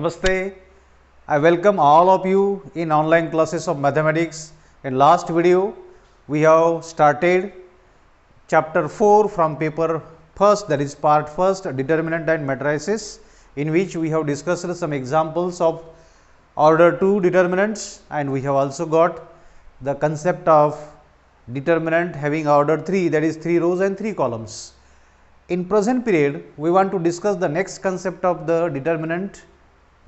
Namaste. I welcome all of you in online classes of mathematics. In last video, we have started chapter 4 from paper first, that is part first, determinant and matrices, in which we have discussed some examples of order 2 determinants, and we have also got the concept of determinant having order 3, that is 3 rows and 3 columns. In present period, we want to discuss the next concept of the determinant,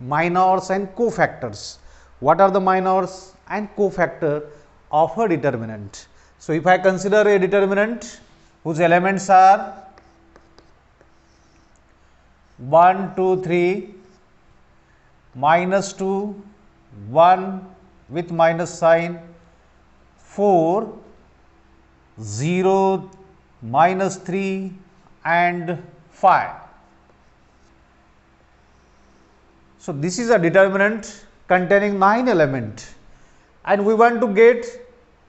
minors and cofactors. What are the minors and cofactor of a determinant? So, if I consider a determinant whose elements are 1, 2, 3, minus 2, 1 with minus sign, 4, 0, minus 3 and 5. So, this is a determinant containing 9 elements, and we want to get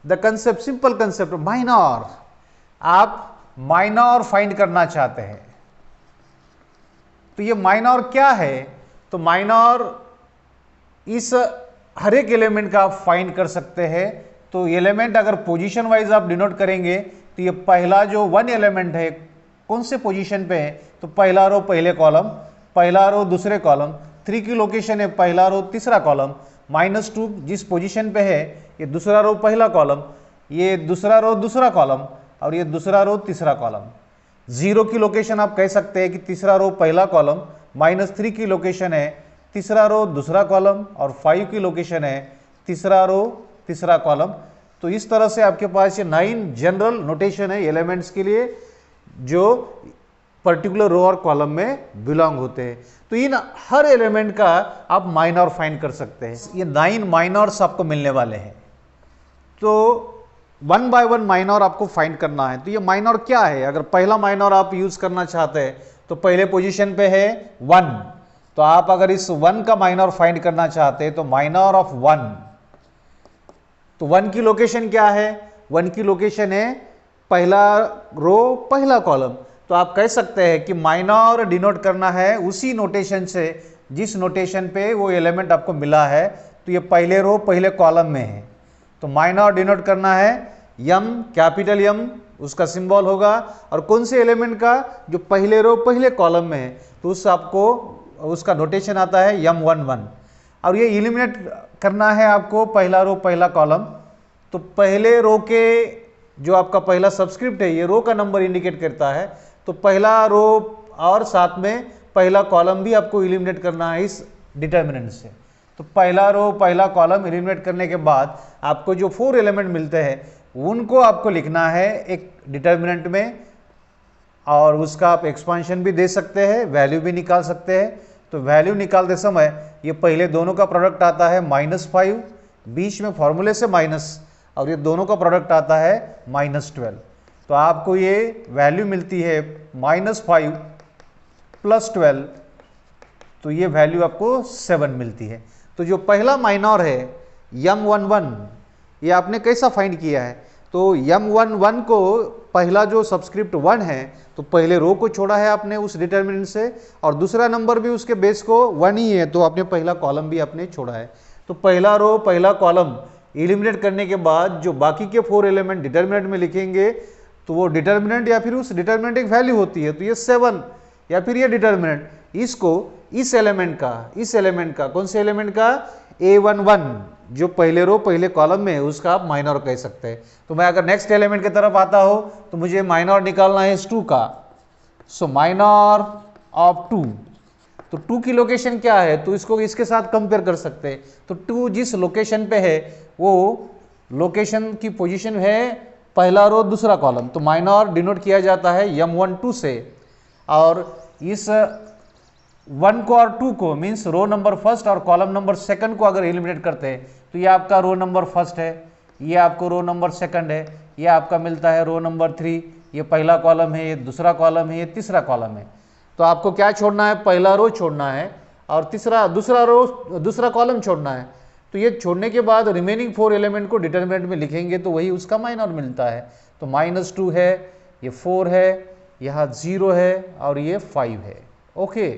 the concept, simple concept of minor. आप minor find करना चाहते हैं, तो ये minor क्या है? तो minor इस हर एक एलिमेंट का आप फाइंड कर सकते हैं. तो एलिमेंट अगर पोजीशन वाइज आप डिनोट करेंगे तो ये पहला जो वन एलिमेंट है कौन से पोजीशन पे है? तो पहला रो पहले कॉलम, पहला रो दूसरे कॉलम, 3 की लोकेशन है पहला रो तीसरा कॉलम, -2 जिस पोजीशन पे है ये दूसरा रो पहला कॉलम, ये दूसरा रो दूसरा कॉलम और ये दूसरा रो तीसरा कॉलम. 0 की लोकेशन आप कह सकते हैं कि तीसरा रो पहला कॉलम, -3 की लोकेशन है तीसरा रो दूसरा कॉलम और 5 की लोकेशन है तीसरा रो तीसरा कॉलम. तो इस तरह से आपके पास ये 9 जनरल नोटेशन है एलिमेंट्स के लिए जो पर्टिकुलर रो और कॉलम में बिलोंग होते हैं. तो इन हर एलिमेंट का आप माइनर फाइंड कर सकते हैं. ये 9 माइनर्स आपको मिलने वाले हैं. तो 1 बाय 1 माइनर आपको फाइंड करना है. तो ये माइनर क्या है? अगर पहला माइनर आप यूज करना चाहते हैं तो पहले पोजीशन पे है 1, तो आप अगर इस 1 का माइनर फाइंड करना चाहते हैं तो माइनर ऑफ 1, तो 1 की लोकेशन क्या है? 1 की लोकेशन है पहला रो पहला कॉलम. तो आप कह सकते हैं कि माइनर डिनोट करना है उसी नोटेशन से जिस नोटेशन पे वो एलिमेंट आपको मिला है. तो ये पहले रो पहले कॉलम में है, तो माइनर डिनोट करना है यम, कैपिटल यम उसका सिंबल होगा. और कौन से एलिमेंट का? जो पहले रो पहले कॉलम में है, तो उस आपको उसका नोटेशन आता है M11. और ये इलिमिनेट करना है आपको पहला रो पहला कॉलम. तो पहले रो के जो आपका पहला सबस्क्रिप्ट है ये रो का नंबर इंडिकेट करता है, तो पहला रो और साथ में पहला कॉलम भी आपको इलिमिनेट करना है इस डिटर्मिनेंट से. तो पहला रो पहला कॉलम इलिमिनेट करने के बाद आपको जो 4 एलिमेंट मिलते हैं उनको आपको लिखना है एक डिटर्मिनेंट में, और उसका आप एक्सपांशन भी दे सकते हैं, वैल्यू भी निकाल सकते हैं. तो वैल्यू निकालते समय ये पहले दोनों का प्रोडक्ट आता है -5, बीच में फॉर्मूले से माइनस, और ये दोनों का प्रोडक्ट आता है -12. तो आपको ये वैल्यू मिलती है -5 + 12, तो ये वैल्यू आपको 7 मिलती है. तो जो पहला माइनर है M11, ये आपने कैसा फाइंड किया है? तो M11 को पहला जो सबस्क्रिप्ट 1 है, तो पहले रो को छोड़ा है आपने उस डिटर्मिनेंट से, और दूसरा नंबर भी उसके बेस को 1 ही है, तो आपने पहला कॉलम भी आपने छोड़ा है. तो पहला रो पहला कॉलम एलिमिनेट करने के बाद जो बाकी के 4 एलिमेंट डिटर्मिनेंट में लिखेंगे तो वो डिटर्मिनेंट या फिर उस डिटर्मिनेंट एक वैल्यू होती है. तो ये 7 या फिर ये डिटर्मिनेंट, इसको इस एलिमेंट का कौन से एलिमेंट का? A11 जो पहले रो पहले कॉलम में है उसका आप माइनर कह सकते हैं. तो मैं अगर नेक्स्ट एलिमेंट की तरफ आता हो तो मुझे माइनर निकालना है इस 2 का. सो माइनर ऑफ 2, तो 2 की लोकेशन क्या है? तो इसको इसके साथ कंपेयर कर सकते हैं. तो 2 जिस लोकेशन पे है वो लोकेशन की पोजीशन है पहला रो दूसरा कॉलम, तो माइनर डिनोट किया जाता है M12 से. और इस 1 को और 2 को मीन्स रो नंबर फर्स्ट और कॉलम नंबर सेकंड को अगर एलिमिनेट करते हैं तो ये आपका रो नंबर फर्स्ट है, ये आपको रो नंबर सेकंड है, ये आपका मिलता है रो नंबर 3, ये पहला कॉलम है, ये दूसरा कॉलम है, ये तीसरा कॉलम है. तो आपको क्या छोड़ना है? पहला रो छोड़ना है और दूसरा कॉलम छोड़ना है. तो ये छोड़ने के बाद रिमेनिंग 4 एलिमेंट को डिटर्मिनेंट में लिखेंगे तो वही उसका माइनर मिलता है. तो -2 है, ये 4 है, यहाँ 0 है और ये 5 है. ओके,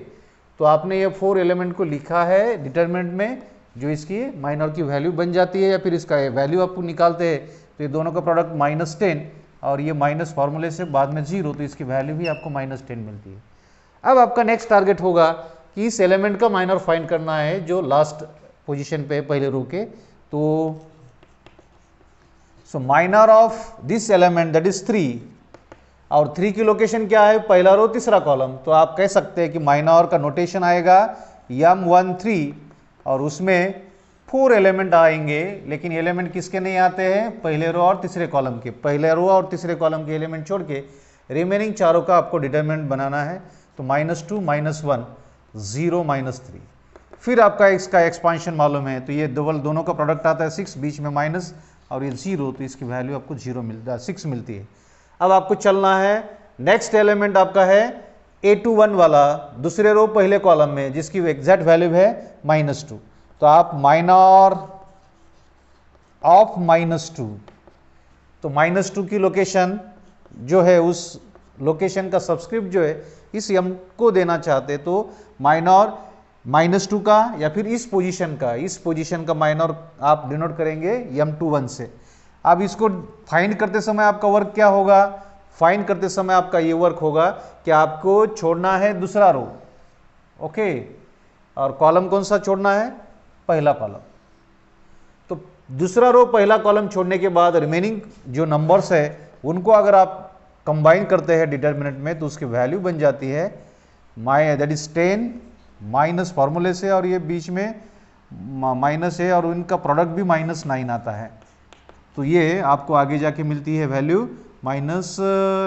तो आपने ये 4 एलिमेंट को लिखा है डिटरमिनेंट में, जो इसकी माइनर की वैल्यू बन जाती है, या फिर इसका वैल्यू आपको निकालते हैं तो ये दोनों का प्रोडक्ट -10 और ये माइनस फार्मूले से बाद में 0, तो इसकी वैल्यू भी आपको -10 मिलती है। अब आपका नेक्स्ट टारगेट होगा कि इस एलिमेंट का माइनर फाइंड करना है जो लास्ट पोजीशन पे है पहले रो के। तो minor of this element that is 3, और 3 की लोकेशन क्या है, पहला रो तीसरा कॉलम। तो आप कह सकते हैं कि माइनर का नोटेशन आएगा M13 और उसमें 4 एलिमेंट आएंगे, लेकिन एलिमेंट किसके नहीं आते हैं, पहले रो और तीसरे कॉलम के। पहले रो और तीसरे कॉलम के एलिमेंट छोड़ के रिमेनिंग चारों का आपको डिटरमिनेंट बनाना है। तो -2 -1 0 -3। फिर आपका इसका एक्सपांशन मालूम है, तो ये दोनों का प्रोडक्ट आता है 6, बीच में माइनस और ये 0, तो इसकी वैल्यू आपको 6 मिलती है। अब आपको चलना है, नेक्स्ट एलिमेंट आपका है A21 वाला, दूसरे रो पहले कॉलम में, जिसकी एग्जैक्ट वैल्यू है -2। तो आप माइनर ऑफ -2, तो -2 की लोकेशन जो है, उस लोकेशन का सबस्क्रिप्ट जो है इस m को देना चाहते, तो माइनर -2 का या फिर इस पोजीशन का माइनर आप डिनोट करेंगे M21 से। अब इसको फाइंड करते समय आपका वर्क क्या होगा, फाइंड करते समय आपका ये वर्क होगा कि आपको छोड़ना है दूसरा रो, ओके, और कॉलम कौन सा छोड़ना है, पहला कॉलम। तो दूसरा रो पहला कॉलम छोड़ने के बाद रिमेनिंग जो नंबर्स है उनको अगर आप कंबाइन करते हैं डिटरमिनेंट में, तो उसकी वैल्यू बन जाती है दैट इज 10 माइनस फार्मूले से, और ये बीच में माइनस है और इनका प्रोडक्ट भी -9 आता है। तो ये आपको आगे जाके मिलती है वैल्यू -9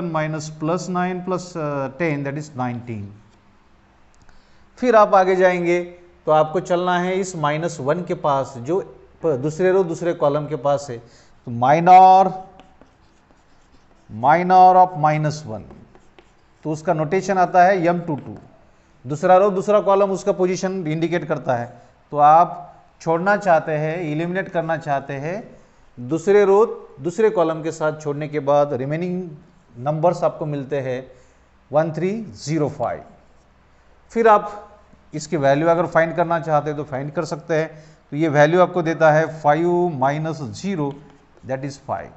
+ 10 दैट इज 19। फिर आप आगे जाएंगे तो आपको चलना है इस -1 के पास, जो दूसरे रो दूसरे कॉलम के पास है। तो माइनर ऑफ -1, तो उसका नोटेशन आता है M22। दूसरा रो दूसरा कॉलम उसका पोजीशन इंडिकेट करता है। तो आप छोड़ना चाहते हैं, एलिमिनेट करना चाहते हैं दूसरे रो दूसरे कॉलम के साथ, छोड़ने के बाद रिमेनिंग नंबर्स आपको मिलते हैं 1305। फिर आप इसकी वैल्यू अगर फाइंड करना चाहते हैं तो फाइंड कर सकते हैं। तो ये वैल्यू आपको देता है 5 - 0 दैट इज 5।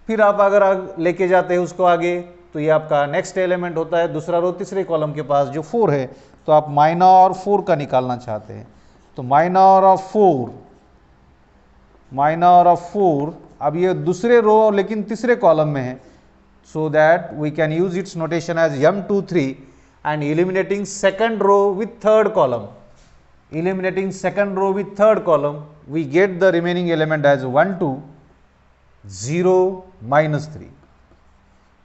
फिर आप अगर लेके जाते हैं उसको आगे, तो ये आपका नेक्स्ट एलिमेंट होता है दूसरा रो तीसरे कॉलम के पास जो 4 है। तो आप माइनर 4 का निकालना चाहते हैं, तो माइनर ऑफ 4, अब ये दूसरे रो लेकिन तीसरे कॉलम में है, so that we can use its notation as M23 and eliminating second row with third column. Eliminating second row with third column, we get the remaining element as 1 2 0 -3.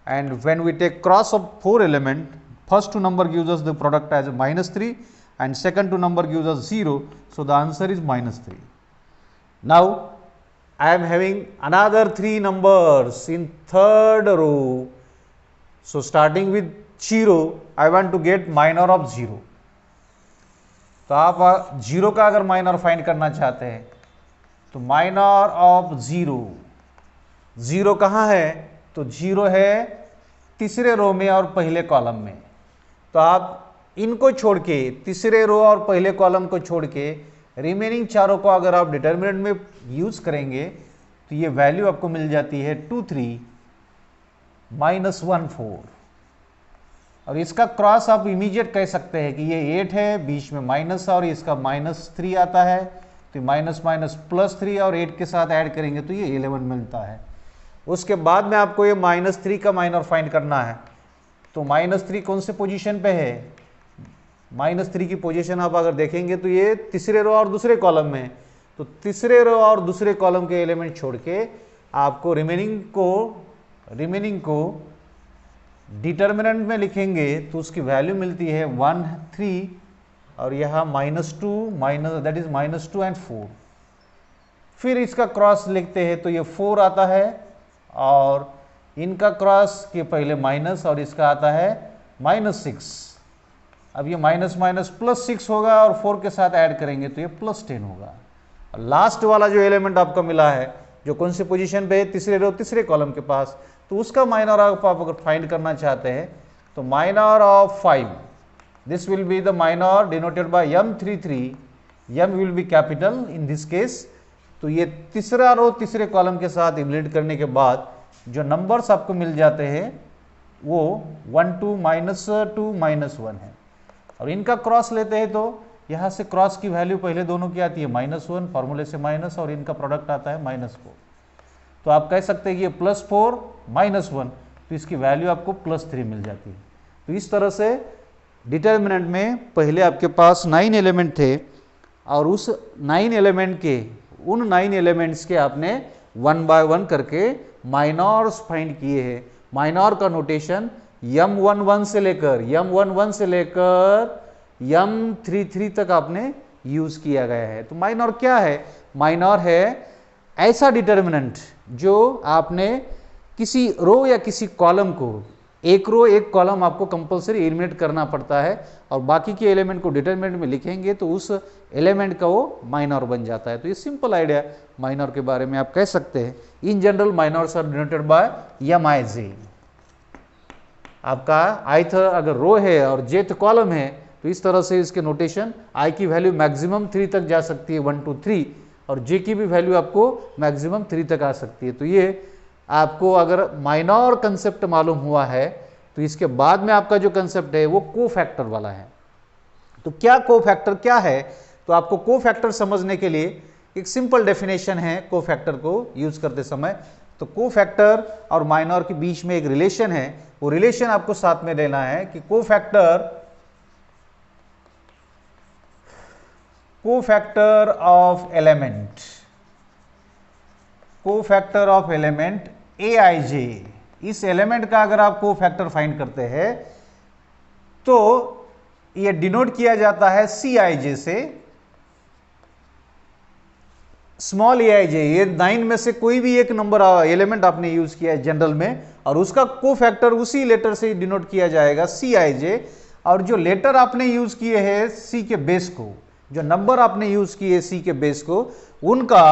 And when we take cross of 4 element, first two number gives us the product as -3 and second two number gives us 0, so the answer is -3. Now I am having another 3 numbers in third row, so starting with 0 I want to get minor of 0। तो आप 0 का अगर minor find करना चाहते हैं तो minor of 0 कहाँ है, तो 0 है तीसरे रो में और पहले कॉलम में। तो आप इनको छोड़ के, तीसरे रो और पहले कॉलम को छोड़ के रिमेनिंग चारों को अगर आप डिटरमिनेंट में यूज करेंगे तो ये वैल्यू आपको मिल जाती है 23 -14। और इसका क्रॉस आप इमीडिएट कह सकते हैं कि ये 8 है, बीच में माइनस और इसका -3 आता है, तो माइनस +3 और 8 के साथ ऐड करेंगे तो ये 11 मिलता है। उसके बाद में आपको ये -3 का माइनर फाइंड करना है। तो -3 कौन से पोजीशन पे है, -3 की पोजीशन आप अगर देखेंगे तो ये तीसरे रो और दूसरे कॉलम में है। तो तीसरे रो और दूसरे कॉलम के एलिमेंट छोड़ के आपको रिमेनिंग को डिटरमिनेंट में लिखेंगे तो उसकी वैल्यू मिलती है 1 3 और यहाँ -2 दैट इज -2 एंड 4। फिर इसका क्रॉस लिखते हैं तो ये 4 आता है और इनका क्रॉस के पहले माइनस और इसका आता है -6। अब ये माइनस +6 होगा और 4 के साथ ऐड करेंगे तो ये +10 होगा। लास्ट वाला जो एलिमेंट आपको मिला है जो कौन सी पोजीशन पे है, तीसरे रो तीसरे कॉलम के पास, तो उसका माइनर आप अगर फाइंड करना चाहते हैं तो minor of 5 this will be the minor denoted by M33, M will be capital in this case. तो ये तीसरा रो तीसरे कॉलम के साथ इवैल्यूएट करने के बाद जो नंबर्स आपको मिल जाते हैं वो 1 2 -2 -1 है, और इनका क्रॉस लेते हैं तो यहाँ से क्रॉस की वैल्यू पहले दोनों की आती है -1, फॉर्मूले से माइनस, और इनका प्रोडक्ट आता है -4। तो आप कह सकते हैं कि ये +4 -1, तो इसकी वैल्यू आपको +3 मिल जाती है। तो इस तरह से डिटर्मिनेंट में पहले आपके पास 9 एलिमेंट थे, और उस 9 एलिमेंट के उन 9 एलिमेंट्स के आपने 1 बाय 1 करके माइनॉर्स फाइंड किए हैं। माइनॉर का नोटेशन M11 से लेकर M33 तक आपने यूज किया गया है। तो माइनॉर क्या है? माइनॉर है ऐसा डिटर्मिनेंट जो आपने किसी रो या किसी कॉलम को, एक रो एक कॉलम आपको कंपलसरी एलिमिनेट करना पड़ता है, और बाकी के एलिमेंट को डिटर्मिनेंट में लिखेंगे तो उस एलिमेंट का वो माइनॉर बन जाता है। तो ये सिंपल आइडिया माइनॉर के बारे में आप कह सकते हैं। In general minors are denoted by MIJ। आपका ith अगर रो है और jth कॉलम है तो इस तरह से इसके नोटेशन i की वैल्यू मैक्सिमम 3 तक जा सकती है, 1 2 3, और j की भी वैल्यू आपको मैक्सिमम 3 तक आ सकती है। तो ये आपको अगर माइनॉर कंसेप्ट मालूम हुआ है तो इसके बाद में आपका जो कंसेप्ट है वो कोफैक्टर वाला है। तो क्या कोफैक्टर क्या है? तो आपको कोफैक्टर समझने के लिए एक सिंपल डेफिनेशन है कोफैक्टर को यूज करते समय। तो कोफैक्टर और माइनॉर के बीच में एक रिलेशन है, वो रिलेशन आपको साथ में लेना है कि कोफैक्टर ऑफ एलिमेंट AIJ, इस एलिमेंट का अगर आप कोफैक्टर फाइंड करते हैं तो ये डिनोट किया जाता है CIJ से। स्मॉल AIJ, ये 9 में से कोई भी एक नंबर एलिमेंट आपने यूज किया है जनरल में, और उसका कोफैक्टर उसी लेटर से डिनोट किया जाएगा CIJ। और जो लेटर आपने यूज किए हैं C के बेस को, जो नंबर आपने यूज किए C के बेस को, उनका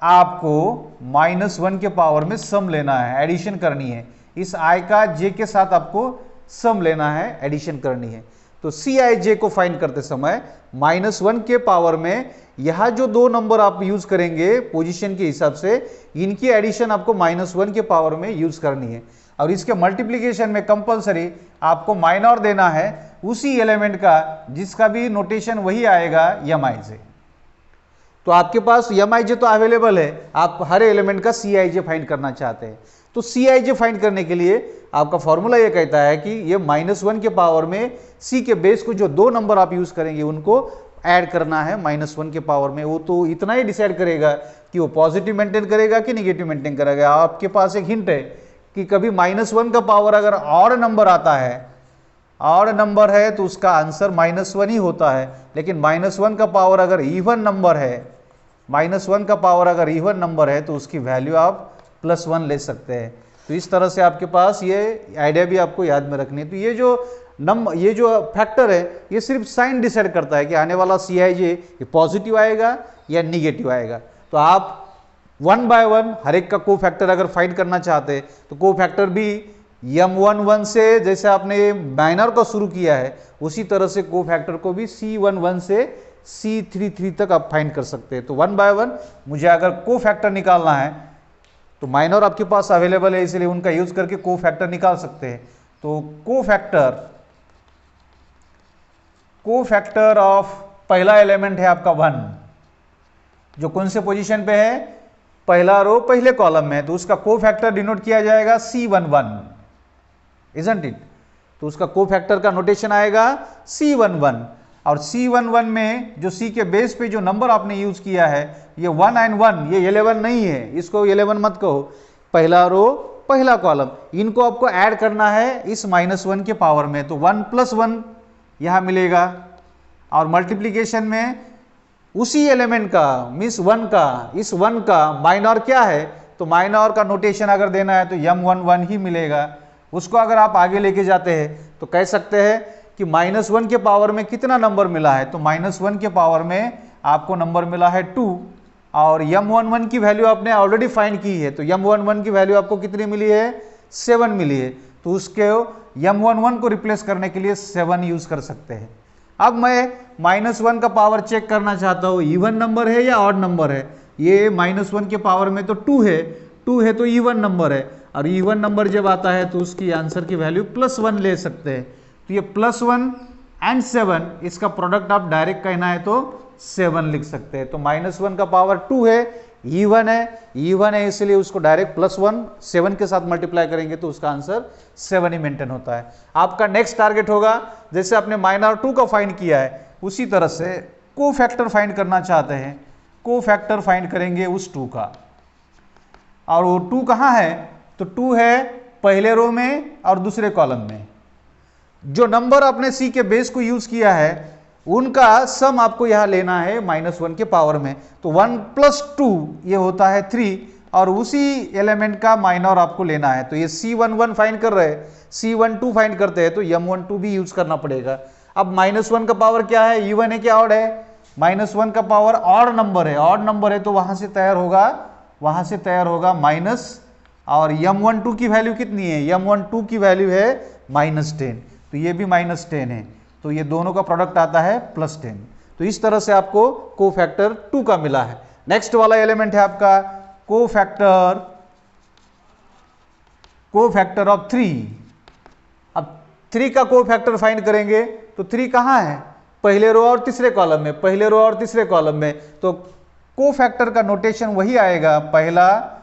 आपको -1 के पावर में सम लेना है, एडिशन करनी है। इस I का J के साथ आपको सम लेना है, एडिशन करनी है। तो CIJ को फाइंड करते समय -1 के पावर में यह जो दो नंबर आप यूज करेंगे पोजीशन के हिसाब से, इनकी एडिशन आपको -1 के पावर में यूज करनी है, और इसके मल्टीप्लीकेशन में कंपलसरी आपको माइनॉर देना है उसी एलिमेंट का जिसका भी नोटेशन वही आएगा MIJ। तो आपके पास MIJ तो अवेलेबल है, आप हर एलिमेंट का CIJ फाइंड करना चाहते हैं। तो CIJ फाइंड करने के लिए आपका फॉर्मूला ये कहता है कि ये -1 के पावर में C के बेस को जो दो नंबर आप यूज करेंगे उनको ऐड करना है -1 के पावर में। वो तो इतना ही डिसाइड करेगा कि वो पॉजिटिव मेंटेन करेगा कि निगेटिव मेंटेन करेगा। आपके पास एक हिंट है कि कभी -1 का पावर अगर ऑड नंबर आता है, ऑड नंबर है तो उसका आंसर -1 ही होता है, लेकिन -1 का पावर अगर इवन नंबर है, -1 का पावर अगर इवन नंबर है तो उसकी वैल्यू आप +1 ले सकते हैं। तो इस तरह से आपके पास ये आइडिया भी आपको याद में रखनी है। तो ये जो फैक्टर है ये सिर्फ साइन डिसाइड करता है कि आने वाला CIJ ये पॉजिटिव आएगा या निगेटिव आएगा। तो आप 1 बाय 1 हर एक का कोफैक्टर अगर फाइंड करना चाहते हैं तो कोफैक्टर भी M11 से जैसे आपने माइनर को शुरू किया है उसी तरह से कोफैक्टर को भी C11 से C33 तक आप फाइंड कर सकते हैं। तो 1 बाय 1 मुझे अगर कोफैक्टर निकालना है तो माइनर आपके पास अवेलेबल है, इसलिए उनका यूज करके कोफैक्टर निकाल सकते हैं। तो कोफैक्टर ऑफ पहला एलिमेंट है आपका 1, जो कौन से पोजीशन पे है? पहला रो पहले कॉलम में, तो उसका कोफैक्टर डिनोट किया जाएगा C11, इजंट इट? तो उसका कोफैक्टर का नोटेशन आएगा C11, और C11 में जो C के बेस पे जो नंबर आपने यूज किया है ये 1 and 1, ये 11 नहीं है, इसको 11 मत कहो। पहला रो पहला कॉलम, इनको आपको ऐड करना है इस -1 के पावर में, तो 1 + 1 यहां मिलेगा, और मल्टीप्लीकेशन में उसी एलिमेंट का मीन्स 1 का, इस 1 का माइनॉर क्या है? तो माइनॉर का नोटेशन अगर देना है तो M11 ही मिलेगा। उसको अगर आप आगे लेके जाते हैं तो कह सकते हैं कि -1 के पावर में कितना नंबर मिला है? तो -1 के पावर में आपको नंबर मिला है 2, और M11 की वैल्यू आपने ऑलरेडी फाइंड की है, तो M11 की वैल्यू आपको कितनी मिली है? 7 मिली है। तो उसके m11 को रिप्लेस करने के लिए 7 यूज कर सकते हैं। अब मैं -1 का पावर चेक करना चाहता हूँ, इवन नंबर है या ऑड नंबर है। ये -1 के पावर में तो 2 है तो इवन नंबर है, और इवन नंबर जब आता है तो उसकी आंसर की वैल्यू +1 ले सकते हैं। तो ये +1 एंड 7, इसका प्रोडक्ट आप डायरेक्ट कहना है तो 7 लिख सकते हैं। तो -1 का पावर 2 है, इवन है इसलिए उसको डायरेक्ट +1 7 के साथ मल्टीप्लाई करेंगे तो उसका आंसर 7 ही मेंटेन होता है। आपका नेक्स्ट टारगेट होगा, जैसे आपने माइनर 2 का फाइंड किया है उसी तरह से को फैक्टर फाइंड करना चाहते हैं, को फैक्टर फाइंड करेंगे उस 2 का। और वो 2 कहाँ है, तो 2 है पहले रो में और दूसरे कॉलम में। जो नंबर आपने सी के बेस को यूज किया है उनका सम आपको यहां लेना है -1 के पावर में। तो 1 + 2 ये होता है 3, और उसी एलिमेंट का माइनर आपको लेना है। तो ये C11 फाइंड कर रहे हैं, C12 फाइंड करते हैं तो M12 भी यूज करना पड़ेगा। अब -1 का पावर क्या है, इवन है क्या ऑड है, -1 का पावर ऑड नंबर है, ऑड नंबर है तो वहां से तैयार होगा माइनस, और M12 की वैल्यू कितनी है, M12 की वैल्यू है -10, तो ये भी -10 है, तो ये दोनों का प्रोडक्ट आता है +10। तो इस तरह से आपको कोफैक्टर 2 का मिला है। नेक्स्ट वाला एलिमेंट है आपका कोफैक्टर ऑफ 3। अब 3 का कोफैक्टर फाइंड करेंगे तो 3 कहां है, पहले रो और तीसरे कॉलम में, तो कोफैक्टर का नोटेशन वही आएगा, पहला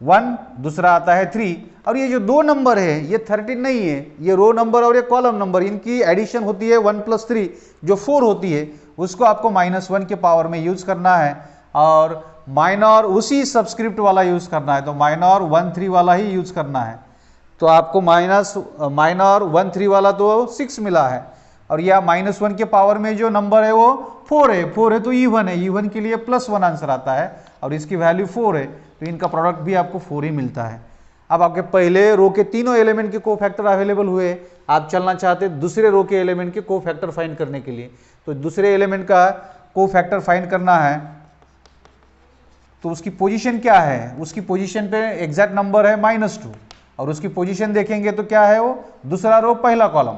1 दूसरा आता है 3। और ये जो 2 नंबर है ये 13 नहीं है, ये रो नंबर और ये कॉलम नंबर, इनकी एडिशन होती है 1 + 3 जो 4 होती है, उसको आपको -1 के पावर में यूज करना है, और माइनर उसी सबस्क्रिप्ट वाला यूज करना है, तो माइनर 1 3 वाला ही यूज करना है। तो आपको माइनर 1 3 वाला तो 6 मिला है, और यह -1 के पावर में जो नंबर है वो 4 है तो इवन है, इवन के लिए +1 आंसर आता है, और इसकी वैल्यू 4 है, तो इनका प्रोडक्ट भी आपको 4 ही मिलता है। अब आपके पहले रो के तीनों एलिमेंट के कोफैक्टर अवेलेबल हुए, आप चलना चाहते दूसरे रो के एलिमेंट के कोफैक्टर फाइंड करने के लिए, तो दूसरे एलिमेंट का कोफैक्टर फाइंड करना है, तो उसकी पोजीशन क्या है, उसकी पोजीशन पे एग्जैक्ट नंबर है -2, और उसकी पोजीशन देखेंगे तो क्या है, वो दूसरा रो पहला कॉलम।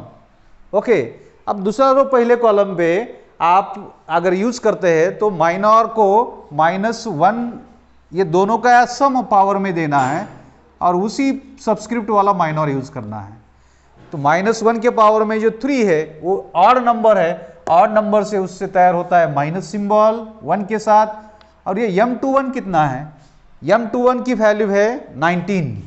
ओके, अब दूसरा रो पहले कॉलम पे आप अगर यूज करते हैं तो माइनर को -1 ये दोनों का सम पावर में देना है, और उसी सबस्क्रिप्ट वाला माइनर यूज करना है। तो -1 के पावर में जो 3 है वो ऑड नंबर है, ऑड नंबर से उससे तैयार होता है माइनस सिंबल 1 के साथ, और ये M21 कितना है, M21 की वैल्यू है 19।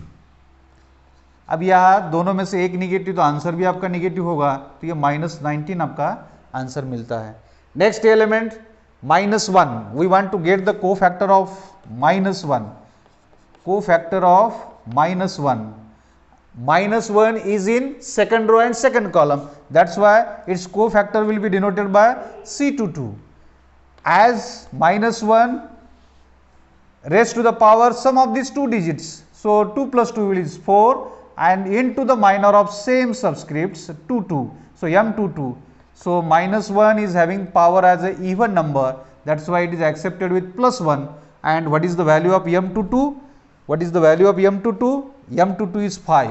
अब यहाँ दोनों में से एक निगेटिव तो आंसर भी आपका निगेटिव होगा, तो ये -19 आपका आंसर मिलता है। Next element -1, we want to get the cofactor of -1, cofactor of -1. -1 is in second row and second column, that's why its cofactor will be denoted by C22 as -1 raised to the power sum of these two digits. So 2 + 2 is 4, and into the minor of same subscripts 22, so M22. So -1 is having power as a even number, that's why it is accepted with +1. And what is the value of M22? What is the value of M22? M22 is 5.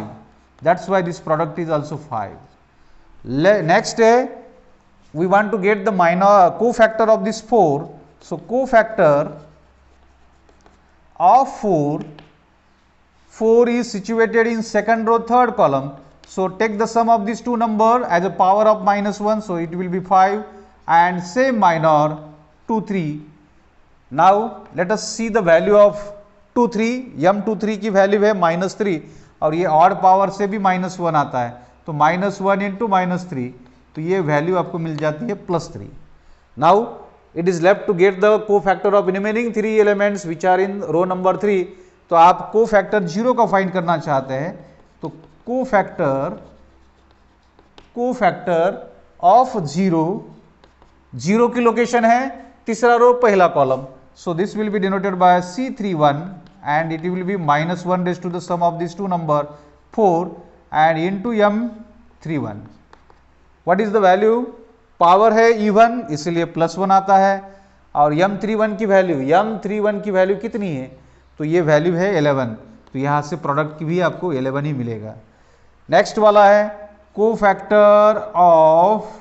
That's why this product is also 5. Next, we want to get the minor cofactor of this 4. So cofactor of 4 is situated in second row third column. So take the sum of these two numbers as a power of -1, so it will be 5, and same minor 2 3. Now let us see the value of 2 3. M23 की value है -3, और ये odd power से भी -1 आता है, तो -1 × -3, तो ये वैल्यू आपको मिल जाती है +3. Now it is left to get the cofactor of remaining 3 elements which are in row number 3. तो आप कोफैक्टर 0 का फाइंड करना चाहते हैं, तो कोफैक्टर ऑफ 0 की लोकेशन है तीसरा रो पहला column, so this will be denoted by C31, and it will be -1 raised to the sum of these two number 4 and into M31. What is the value? Power है even इसलिए +1 आता है, और M31 की value कितनी है, तो ये वैल्यू है 11, तो यहाँ से प्रोडक्ट की भी आपको 11 ही मिलेगा. नेक्स्ट वाला है कोफैक्टर ऑफ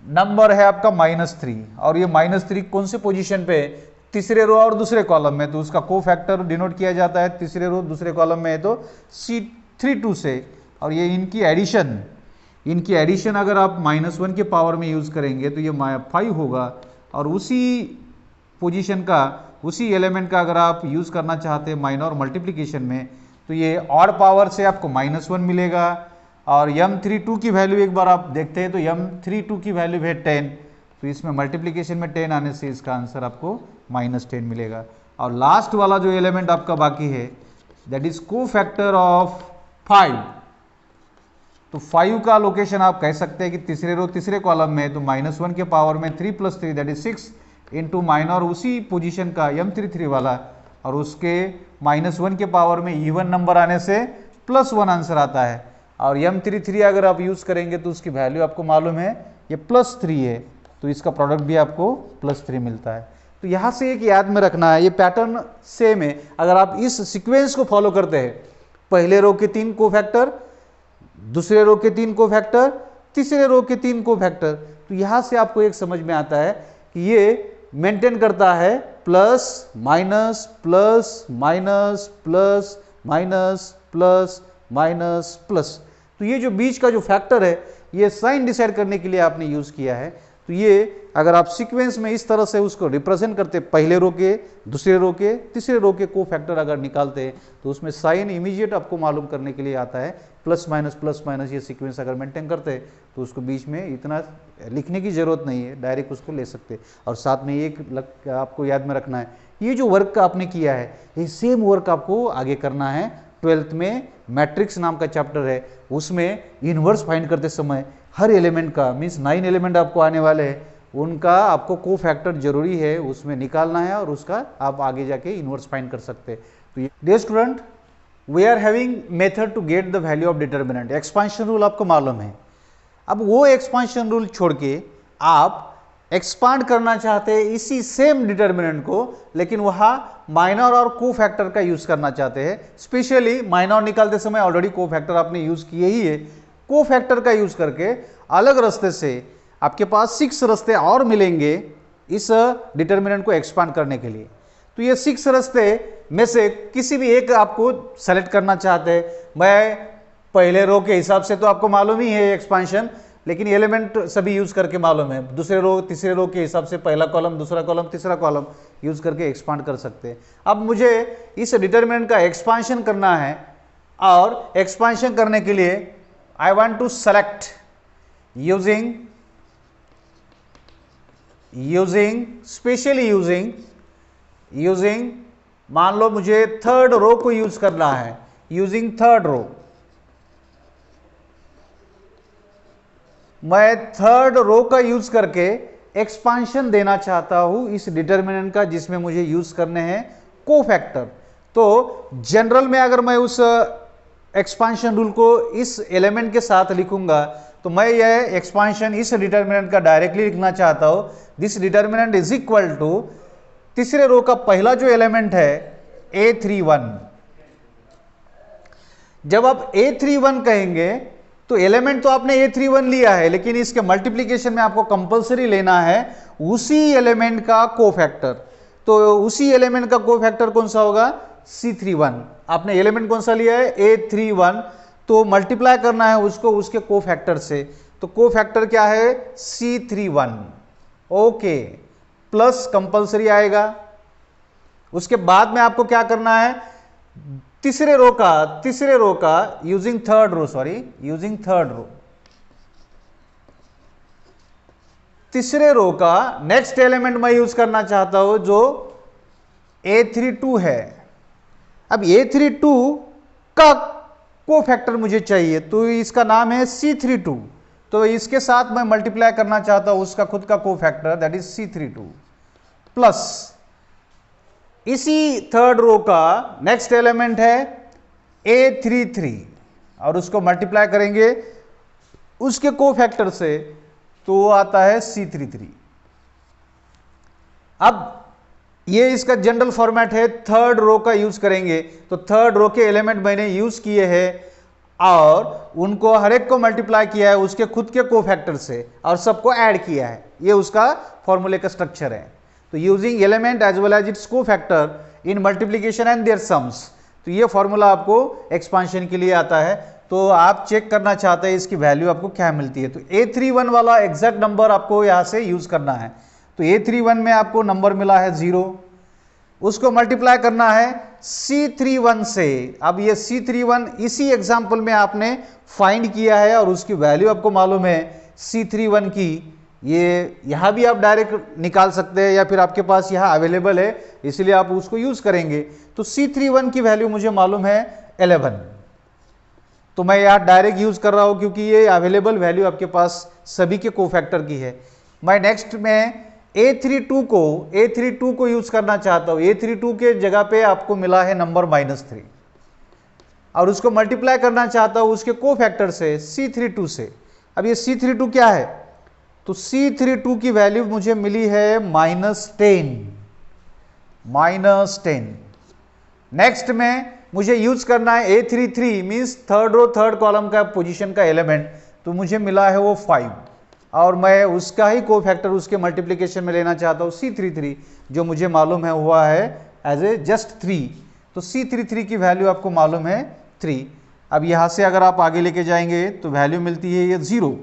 नंबर है आपका -3, और ये -3 कौन से पोजीशन पे, तीसरे रो और दूसरे कॉलम में, तो उसका कोफैक्टर डिनोट किया जाता है तीसरे रो दूसरे कॉलम में है तो C32 से, और ये इनकी एडिशन अगर आप -1 के पावर में यूज करेंगे तो ये 5 होगा, और उसी पोजीशन का उसी एलिमेंट का अगर आप यूज करना चाहते हैं माइनर मल्टीप्लिकेशन में तो ये ऑड पावर से आपको -1 मिलेगा, और m32 की वैल्यू एक बार आप देखते हैं तो m32 की वैल्यू है 10, तो इसमें मल्टीप्लिकेशन में 10 आने से इसका आंसर आपको -10 मिलेगा। और लास्ट वाला जो एलिमेंट आपका बाकी है दैट इज कोफैक्टर ऑफ 5, तो 5 का लोकेशन आप कह सकते हैं कि तीसरे रो तीसरे कॉलम में, तो -1 के पावर में 3 + 3 दैट इज 6 इंटू माइनर उसी पोजीशन का m33 वाला, और उसके -1 के पावर में इवन नंबर आने से +1 आंसर आता है, और m33 अगर आप यूज करेंगे तो उसकी वैल्यू आपको मालूम है ये +3 है, तो इसका प्रोडक्ट भी आपको +3 मिलता है। तो यहाँ से एक याद में रखना है, ये पैटर्न सेम है, अगर आप इस सीक्वेंस को फॉलो करते हैं, पहले रो के 3 कोफैक्टर, दूसरे रो के 3 कोफैक्टर, तीसरे रो के 3 कोफैक्टर, तो यहाँ से आपको एक समझ में आता है कि ये मेंटेन करता है plus minus plus minus plus minus plus minus plus, तो ये जो बीच का जो फैक्टर है ये साइन डिसाइड करने के लिए आपने यूज किया है। तो ये अगर आप सीक्वेंस में इस तरह से उसको रिप्रेजेंट करते, पहले रो के दूसरे रो के तीसरे रो के कोफैक्टर अगर निकालते हैं तो उसमें साइन इमीडिएट आपको मालूम करने के लिए आता है, प्लस माइनस ये सीक्वेंस अगर मेंटेन करते हैं तो उसको बीच में इतना लिखने की जरूरत नहीं है, डायरेक्ट उसको ले सकते। और साथ में एक आपको याद में रखना है, ये जो वर्क आपने किया है ये सेम वर्क आपको आगे करना है 12th में मैट्रिक्स नाम का चैप्टर है, उसमें इनवर्स फाइंड करते समय हर एलिमेंट का मीन्स 9 एलिमेंट आपको आने वाले हैं, उनका आपको कोफैक्टर जरूरी है उसमें निकालना है, और उसका आप आगे जाके इनवर्स फाइंड कर सकते हैं। तो dear student, we are having method to get the value of determinant. Expansion rule आपको मालूम है, अब वो एक्सपांशन रूल छोड़ के आप एक्सपांड करना चाहते हैं इसी सेम डिटर्मिनेंट को, लेकिन वहां माइनर और कोफैक्टर का यूज करना चाहते हैं। स्पेशली माइनर निकालते समय ऑलरेडी कोफैक्टर आपने यूज किए ही है, कोफैक्टर का यूज करके अलग रास्ते से आपके पास 6 रास्ते और मिलेंगे इस डिटर्मिनेंट को एक्सपांड करने के लिए। तो ये 6 रास्ते में से किसी भी एक आपको सेलेक्ट करना चाहते हैं। मैं पहले रो के हिसाब से तो आपको मालूम ही है एक्सपांशन, लेकिन एलिमेंट सभी यूज करके मालूम है, दूसरे रो तीसरे रो के हिसाब से पहला कॉलम दूसरा कॉलम तीसरा कॉलम यूज करके एक्सपांड कर सकते हैं। अब मुझे इस डिटर्मिनेंट का एक्सपांशन करना है, और एक्सपांशन करने के लिए I want to select specially using मान लो मुझे थर्ड रो को यूज करना है, यूजिंग थर्ड रो, मैं थर्ड रो का यूज करके एक्सपांशन देना चाहता हूं इस डिटर्मिनेंट का जिसमें मुझे यूज करने हैं कोफैक्टर। तो जनरल में अगर मैं उस एक्सपांशन रूल को इस एलिमेंट के साथ लिखूंगा तो मैं यह एक्सपांशन इस डिटर्मिनेंट का डायरेक्टली लिखना चाहता हूं, this determinant is equal to तीसरे रो का पहला जो एलिमेंट है A31। जब आप A31 कहेंगे तो एलिमेंट तो आपने A31 लिया है, लेकिन इसके मल्टीप्लिकेशन में आपको कंपलसरी लेना है उसी एलिमेंट का कोफैक्टर। तो उसी एलिमेंट का कोफैक्टर कौन सा होगा, C31। आपने एलिमेंट कौन सा लिया है, A31, तो मल्टीप्लाई करना है उसको उसके कोफैक्टर से। तो कोफैक्टर क्या है, C31। ओके, प्लस कंपलसरी आएगा। उसके बाद में आपको क्या करना है, तीसरे रो का यूजिंग थर्ड रो, तीसरे रो का नेक्स्ट एलिमेंट मैं यूज करना चाहता हूं जो A32 है। अब A32 का कोफैक्टर मुझे चाहिए, तो इसका नाम है C32, तो इसके साथ मैं मल्टीप्लाई करना चाहता हूं उसका खुद का cofactor that is C32 plus इसी थर्ड रो का नेक्स्ट एलिमेंट है A33 और उसको मल्टीप्लाई करेंगे उसके कोफैक्टर से, तो वो आता है C33। अब ये इसका जनरल फॉर्मेट है, थर्ड रो का यूज करेंगे। तो थर्ड रो के एलिमेंट मैंने यूज किए हैं और उनको हर एक को मल्टीप्लाई किया है उसके खुद के कोफैक्टर से और सबको ऐड किया है। ये उसका फॉर्मूले का स्ट्रक्चर है। तो using element as well as its cofactor in multiplication and their sums. तो ये फॉर्मूला आपको एक्सपांशन के लिए आता है। तो आप चेक करना चाहते हैं इसकी वैल्यू आपको क्या मिलती है। तो A31 वाला एग्जैक्ट नंबर आपको यहां से यूज करना है। तो A31 में आपको नंबर मिला है 0, उसको मल्टीप्लाई करना है C31 से। अब ये C31 इसी एग्जाम्पल में आपने फाइंड किया है और उसकी वैल्यू आपको मालूम है C31 की। ये यहां भी आप डायरेक्ट निकाल सकते हैं या फिर आपके पास यहां अवेलेबल है इसलिए आप उसको यूज करेंगे। तो C31 की वैल्यू मुझे मालूम है 11। तो मैं यहां डायरेक्ट यूज कर रहा हूं क्योंकि ये अवेलेबल वैल्यू आपके पास सभी के कोफैक्टर की है। मैं नेक्स्ट में A32 को यूज करना चाहता हूं। A32 के जगह पे आपको मिला है नंबर -3 और उसको मल्टीप्लाई करना चाहता हूं उसके कोफैक्टर से C32 से। अब ये C32 क्या है? तो C32 की वैल्यू मुझे मिली है -10। नेक्स्ट में मुझे यूज करना है A33 means third row third column का पोजीशन का एलिमेंट। तो मुझे मिला है वो 5 और मैं उसका ही कोफैक्टर उसके मल्टीप्लिकेशन में लेना चाहता हूँ C33 जो मुझे मालूम है हुआ है एज ए जस्ट 3। तो C33 की वैल्यू आपको मालूम है 3। अब यहाँ से अगर आप आगे लेके जाएंगे तो वैल्यू मिलती है ये 0।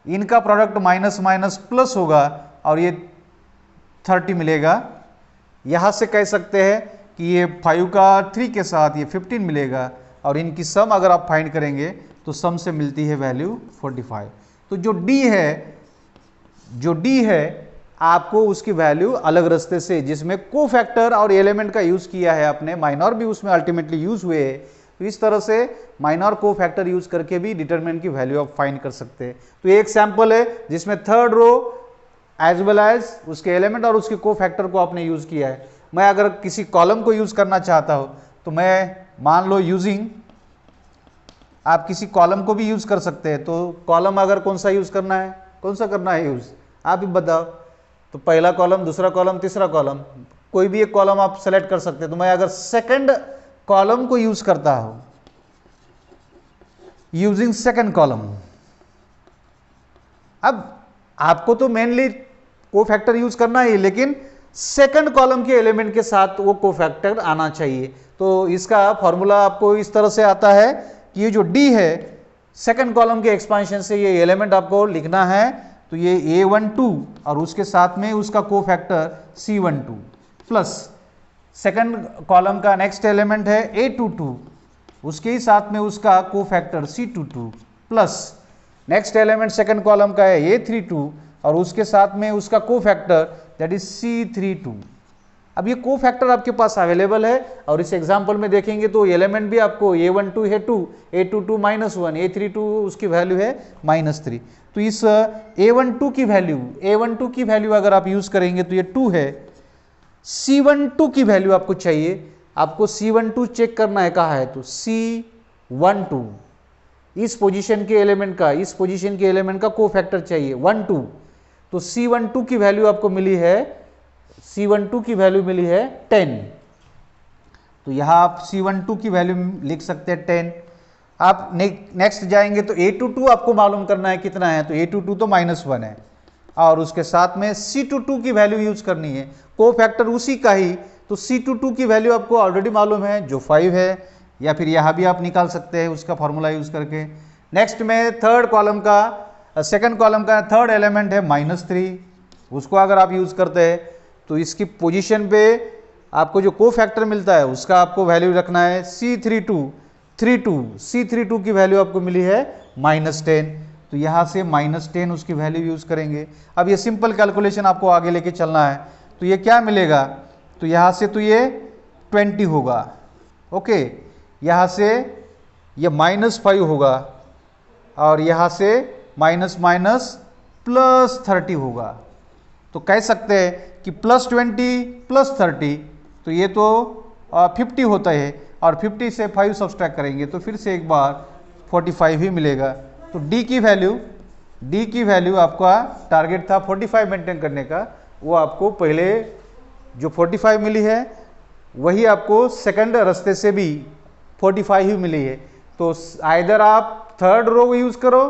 इनका प्रोडक्ट माइनस माइनस प्लस होगा और ये 30 मिलेगा। यहाँ से कह सकते हैं कि ये 5 का 3 के साथ ये 15 मिलेगा और इनकी सम अगर आप फाइंड करेंगे तो सम से मिलती है वैल्यू 45। तो जो D है आपको उसकी वैल्यू अलग रास्ते से जिसमें कोफैक्टर और एलिमेंट का यूज किया है आपने, माइनर भी उसमें अल्टीमेटली यूज हुए हैं। तो इस तरह से माइनर कोफैक्टर यूज करके भी डिटरमिनेंट की वैल्यू आप फाइंड कर सकते हैं। तो ये एक सैंपल है जिसमें third row as well as उसके एलिमेंट और उसके कोफैक्टर को आपने यूज किया है। मैं अगर किसी कॉलम को यूज करना चाहता हूं तो मैं मान लो यूजिंग, आप किसी कॉलम को भी यूज कर सकते हैं। तो कॉलम अगर कौन सा यूज करना है, कौन सा करना है यूज, आप ही बताओ। तो पहला कॉलम, दूसरा कॉलम, तीसरा कॉलम, कोई भी एक कॉलम आप सेलेक्ट कर सकते हैं। तो मैं अगर सेकंड कॉलम को यूज करता हूं यूजिंग सेकंड कॉलम, अब आपको तो मेनली कोफैक्टर यूज करना ही, लेकिन सेकंड कॉलम के एलिमेंट के साथ वो कोफैक्टर आना चाहिए। तो इसका फॉर्मूला आपको इस तरह से आता है कि ये जो D है सेकंड कॉलम के एक्सपांशन से ये एलिमेंट आपको लिखना है। तो ये A12 और उसके साथ में उसका cofactor C12 plus second column का नेक्स्ट एलिमेंट है A22, उसके ही साथ में उसका cofactor C22 plus next element second column का है A32 और उसके साथ में उसका कोफैक्टर दैट इज C32। अब ये कोफैक्टर आपके पास अवेलेबल है और इस एग्जांपल में देखेंगे तो एलिमेंट भी आपको A12 है 2, A22 -1, A32 उसकी वैल्यू है -3। तो इस A12 की वैल्यू अगर आप यूज करेंगे तो ये 2 है। C12 की वैल्यू आपको चाहिए, आपको C12 चेक करना है कहाँ है, तो C12 इस पोजीशन के एलिमेंट का कोफैक्टर चाहिए 1 2। तो C12 की वैल्यू आपको मिली है, C12 की वैल्यू मिली है 10। तो यहां आप C12 की वैल्यू लिख सकते हैं 10। आप नेक्स्ट जाएंगे तो A22 आपको मालूम करना है कितना है, तो A22 तो -1 है और उसके साथ में C22 की वैल्यू यूज करनी है, कोफैक्टर उसी का ही। तो C22 की वैल्यू आपको ऑलरेडी मालूम है जो 5 है, या फिर यहां भी आप निकाल सकते हैं उसका फॉर्मूला यूज करके। नेक्स्ट में थर्ड कॉलम का सेकंड कॉलम का थर्ड एलिमेंट है -3, उसको अगर आप यूज करते हैं तो इसकी पोजीशन पे आपको जो कोफैक्टर मिलता है उसका आपको वैल्यू रखना है C32 की वैल्यू आपको मिली है -10। तो यहां से -10 उसकी वैल्यू यूज करेंगे। अब ये सिंपल कैलकुलेशन आपको आगे लेके चलना है। तो ये क्या मिलेगा, तो यहां से तो ये 20 होगा, ओके, यहां से ये -5 होगा और यहां से +30 होगा। तो कह सकते हैं कि +20 +30 तो ये तो 50 होता है और 50 से 5 सब्सट्रैक्ट करेंगे तो फिर से एक बार 45 ही मिलेगा। तो D की वैल्यू आपका टारगेट था 45 मेंटेन करने का, वो आपको पहले जो 45 मिली है वही आपको सेकंड रास्ते से भी 45 ही मिली है। तो आइदर आप थर्ड रो यूज करो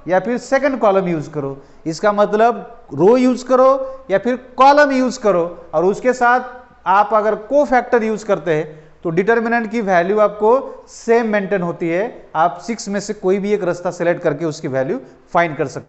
या फिर सेकंड कॉलम यूज करो। इसका मतलब रो यूज करो या फिर कॉलम यूज करो, और उसके साथ आप अगर को फैक्टर यूज करते हैं तो डिटर्मिनेंट की वैल्यू आपको सेम मेंटेन होती है। आप 6 में से कोई भी एक रास्ता सेलेक्ट करके उसकी वैल्यू फाइंड कर सकते हैं।